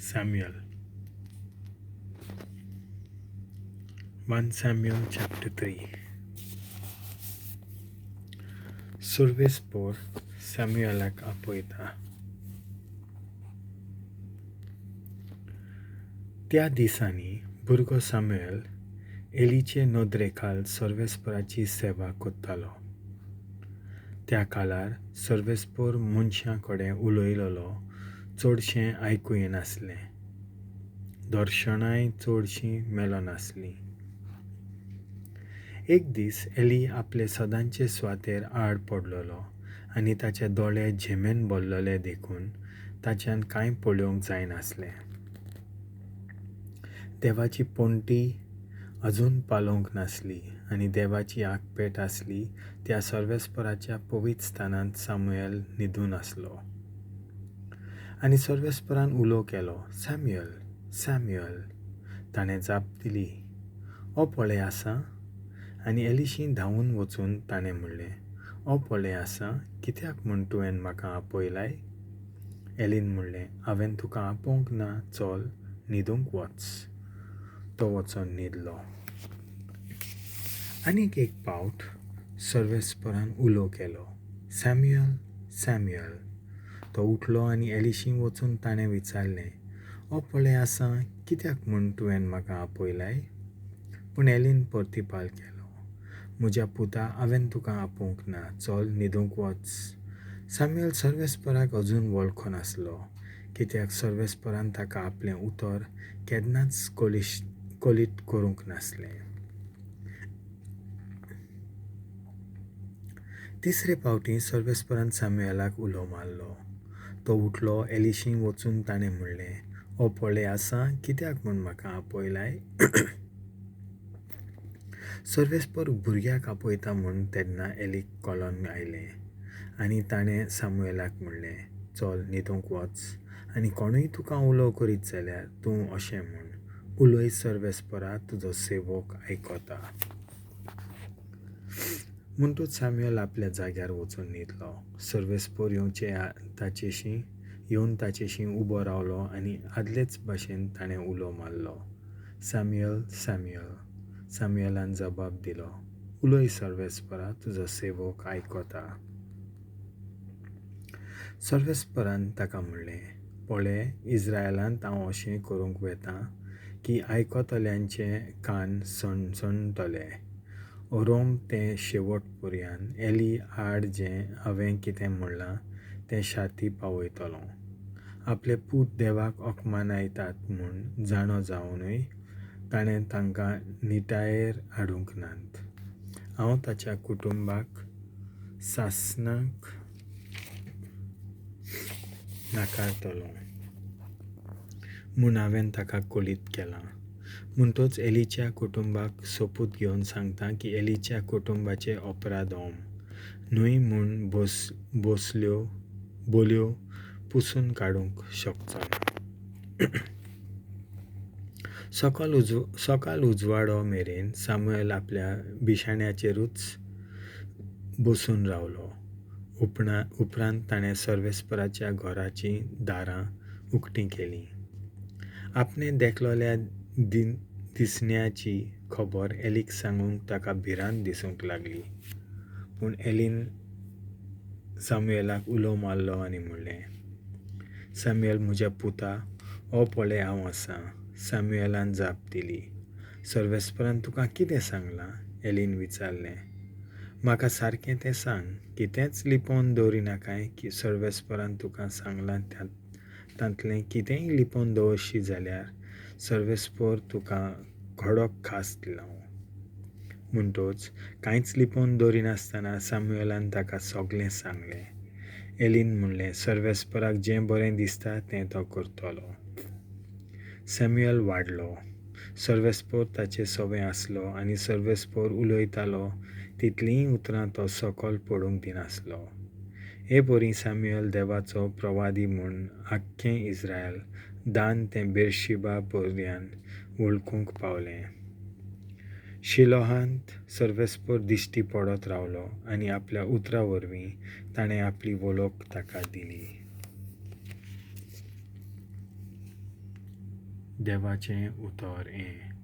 Samuel. 1 Samuel chapter 3. Sorvespor Samuelak आपयता. त्या दिसांनी भुरगो सामुएल एलीचे नोदरेखाल सर्वेस्पराची सेवा कोत्तालो. त्या काळार सर्वेस्पोर मनशां कडेन उलयलोलो चडशें आयकूं येनासलें. दर्शनाय चडशीं मेलो नासलीं. एक दीस एली आपले सदांचे सुवातेर आड पडलोलो आनी ताचे दोळे झेमेन भरलोले देखून ताच्यान कांय पळोवंक जायनासलें. देवाची पोंटी अजून पालोवंक नासली आनी देवाची आगपेट आसली त्या सर्वेस्पराच्या पवित्र स्थानांत सामुएल न्हिदून आसलो. आनी सर्वेस्परान उलो केलो, सॅम्युएल, सॅम्युएल. ताणें जाप दिली, ओ पळय आसा. आनी एलिशीं धांवून वचून ताणें म्हणलें, ओ पळय आसा, कित्याक म्हूण तुवें म्हाका आपयलाय? एलीन म्हणलें, हांवें तुका आपोवंक ना, चल न्हिदूंक वच. तो वचोन न्हिदलो. आनीक एक पावट सर्वेस्परान उलो केलो, सॅम्युएल, सॅम्युएल. तो उठलो आनी एलिशीं वचून ताणें विचारलें, ओ पळय आसा, कित्याक म्हूण तुवें म्हाका आपयलाय? पूण एलीन परतिपाल केलो, म्हज्या पुता, हांवें तुका आपोवंक ना, चल न्हिदूंक वच. सामुएल सर्वेस्पराक अजून वळखो नासलो, कित्याक सर्वेस्परान ताका आपलें उतर केन्नाच कोलीत करूंक नासलें. तिसरे फावटी सर्वेस्परान सामुएलाक उलो मारलो. तो उठलो, एलिशीं वचून ताणें म्हणलें, ओ पळय आसा, कित्याक म्हूण म्हाका आपयलाय? सर्वेस्पर भुरग्याक आपयता म्हूण तेन्ना एलीक कळोन आयलें आनी ताणें सामुएलाक म्हणलें, चल न्हिदूंक वच आनी कोणूय तुका उलो करीत जाल्यार तूं अशें म्हूण, उलोय सर्वेस्परा तुजो sevôk aikota. म्हणटूच सामुएल आपल्या जाग्यार वचून न्हिदलो. सर्वेस्पोर येवन ताचेशी उबो रावलो आनी आदलेच भाशेन ताणें उलो मारलो, सॅम्युएल, सॅम्युएल. सामुएलान जबाब दिलो, उलोय सर्वेस्परा तुजो sevôk aikota. सर्वेस्परान ताका म्हणलें, पळय, इस्रायलांत हांव अशें करूंक वेतां की आयकतल्यांचे कान सणसणटले. ओरोम ते शेवट पर्यान एली आड जें हांवें कितें म्हणलां तें शाती पावयतलो. आपले पूत देवाक ओकमानायतात म्हूण जाणो जावनूय ताणें तांकां निटायेर हाडूंक नात. हांव ताच्या कुटुंबाक सासणाक नाकारतलो म्हूण हांवें ताका कोलीत केलां. म्हणटूच एलीच्या कुटुंबाक सोपूत घेवन सांगता की एलीच्या कुटुंबाचे अपराध न्हूय म्हूण बोल्यो पुसून काडूंक शकचो ना. सकाळ उजवाडो मेरेन सामुएल आपल्या बिशाण्याचेरूच बसून रावलो. उपरांत ताणें सर्वेस्पराच्या घराची दारां उक्तीं केलीं. आपणें देखलोल्या दिसण्याची खबर एलीक सांगूंक ताका भिरांत दिसूंक लागली. पूण एलीन सामुएलाक उलो मारलो आनी म्हणलें, सॅम्युएल म्हज्या पुता, ओ पळय हांव आसां. सामुएलान जाप दिली, सर्वेस्परान तुका कितें सांगलां? एलीन विचारलें, म्हाका सारकें तें सांग, कितेंच लिपोवन दवरिनाकाय. की सर्वेस्परान तुका सांगलां तांतलें कितेंय लिपोवन दवरशी जाल्यार सर्वेस्पोर तुका कडक खास दिलो. म्हणटूच कांयच लिपोवन दवरिनासतना सामुएलान ताका सगळें सांगलें. एलीन म्हणलें, सर्वेस्पराक जें बरें दिसता तें तो करतलो. सॅम्युएल वाडलो. सर्वेस्पोर ताचे सवें आसलो आनी सर्वेस्पोर उलयतालो तितलींय उतरां तो सकल पडूंक दिनासलो. हे परी सॅम्युएल देवाचो प्रवादी म्हूण आख्खें इस्रायल दान ते बेर्शिबा पर्यान वळखूंक पावलें. शिलोहांत सर्वेस्पोर दिश्टी पडत रावलो आनी आपल्या उतरा वरवीं ताणें आपली वळख ताका दिली. देवाचें उतर हें.